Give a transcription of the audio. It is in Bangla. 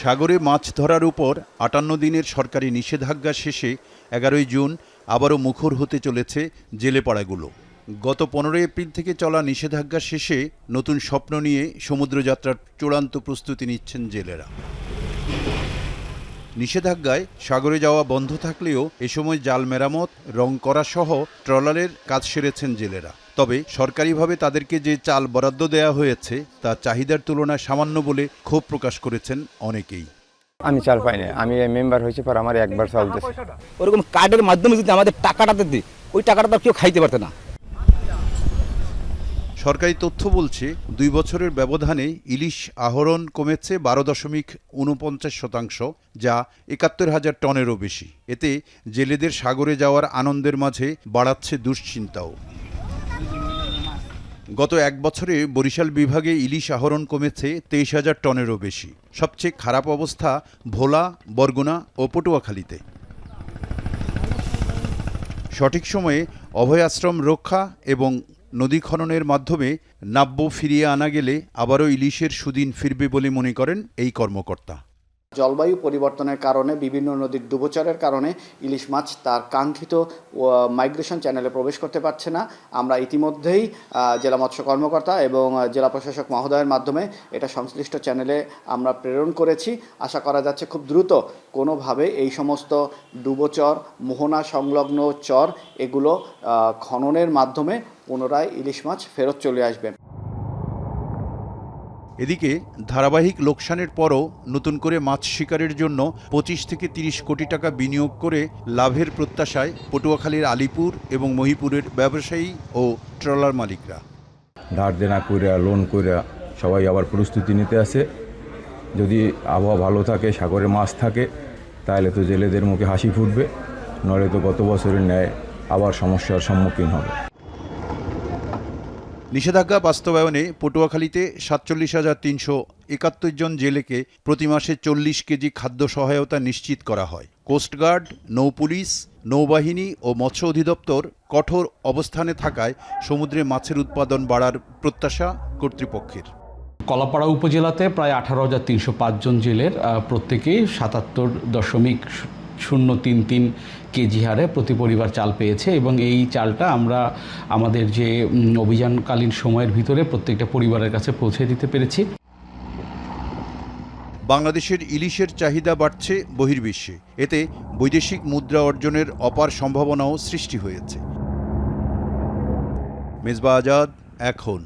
সাগরে মাছ ধরার উপর ৫৮ দিনের সরকারি নিষেধাজ্ঞা শেষে ১১ জুন আবারও মুখর হতে চলেছে জেলেপাড়াগুলো। গত ১৫ এপ্রিল থেকে চলা নিষেধাজ্ঞা শেষে নতুন স্বপ্ন নিয়ে সমুদ্রযাত্রার চূড়ান্ত প্রস্তুতি নিচ্ছেন জেলেরা। নিষেধাজ্ঞায় সাগরে যাওয়া বন্ধ থাকলেও এ সময় জাল মেরামত, রং করা সহ ট্রলারের কাজ সেরেছেন জেলেরা। তবে সরকারিভাবে তাদেরকে যে চাল বরাদ্দ দেওয়া হয়েছে তা চাহিদার তুলনায় সামান্য বলে ক্ষোভ প্রকাশ করেছেন অনেকেই। আমি চাল পাই না, আমি মেম্বার হয়েছি পর আমার একবার চাল দিয়েছে। ওরকম কার্ডের মাধ্যমে যদি আমাদের টাকাটা দিই, ওই টাকাটা তো কেউ খাইতে পারত না। সরকারি তথ্য বলছে ২ বছরের ব্যবধানে ইলিশ আহরণ কমেছে ১২.৪৯%, যা ৭১,০০০ টনেরও বেশি। এতে জেলেদের সাগরে যাওয়ার আনন্দের মাঝে বাড়াচ্ছে দুশ্চিন্তাও। গত ১ বছরে বরিশাল বিভাগে ইলিশ আহরণ কমেছে ২৩,০০০ টনেরও বেশি। সবচেয়ে খারাপ অবস্থা ভোলা, বরগুনা ও পটুয়াখালীতে। সঠিক সময়ে অভয় আশ্রম রক্ষা এবং নদী খননের মাধ্যমে নাব্য ফিরিয়ে আনা গেলে আবারও ইলিশের সুদিন ফিরবে বলে মনে করেন এই কর্মকর্তা। জলবায়ু পরিবর্তনের কারণে বিভিন্ন নদীর ডুবোচরের কারণে ইলিশ মাছ তার কাঙ্ক্ষিত মাইগ্রেশন চ্যানেলে প্রবেশ করতে পারছে না। আমরা ইতিমধ্যেই জেলা মৎস্য কর্মকর্তা এবং জেলা প্রশাসক মহোদয়ের মাধ্যমে এটা সংশ্লিষ্ট চ্যানেলে আমরা প্রেরণ করেছি। আশা করা যাচ্ছে খুব দ্রুত কোনোভাবে এই সমস্ত ডুবোচর, মোহনা সংলগ্ন চর এগুলো খননের মাধ্যমে পুনরায় ইলিশ মাছ ফেরত চলে আসবে। এদিকে ধারাবাহিক লোকসানের পরও নতুন করে মাছ শিকারের জন্য ২৫ থেকে ৩০ কোটি টাকা বিনিয়োগ করে লাভের প্রত্যাশায় পটুয়াখালীর আলিপুর এবং মহিপুরের ব্যবসায়ী ও ট্রলার মালিকরা। ধার দেনা কইরা, লোন কইরা সবাই আবার প্রস্তুতি নিতে আছে। যদি আবহাওয়া ভালো থাকে, সাগরে মাছ থাকে, তাহলে তো জেলেদের মুখে হাসি ফুটবে, নইলে তো গত বছরের ন্যায় আবার সমস্যার সম্মুখীন হবে। নিষেধাজ্ঞা বাস্তবায়নে পটুয়াখালীতে ৪৭,৩৭১ জন জেলেকে প্রতি মাসে ৪০ কেজি খাদ্য সহায়তা নিশ্চিত করা হয়। কোস্টগার্ড, নৌপুলিশ, নৌবাহিনী ও মৎস্য অধিদপ্তর কঠোর অবস্থানে থাকায় সমুদ্রে মাছের উৎপাদন বাড়ার প্রত্যাশা কর্তৃপক্ষের। কলাপাড়া উপজেলাতে প্রায় ১৮,৩০৫ জন জেলের প্রত্যেকেই ৭৭.033 কেজি হারে প্রতি পরিবার চাল পেয়েছে এবং এই চালটা আমরা আমাদের যে অভিযানকালীন সময়ের ভিতরে প্রত্যেকটা পরিবারের কাছে পৌঁছে দিতে পেরেছি। বাংলাদেশের ইলিশের চাহিদা বাড়ছে বহির্বিশ্বে। এতে বৈদেশিক মুদ্রা অর্জনের অপার সম্ভাবনাও সৃষ্টি হয়েছে। মেজবা আজাদ, এখন।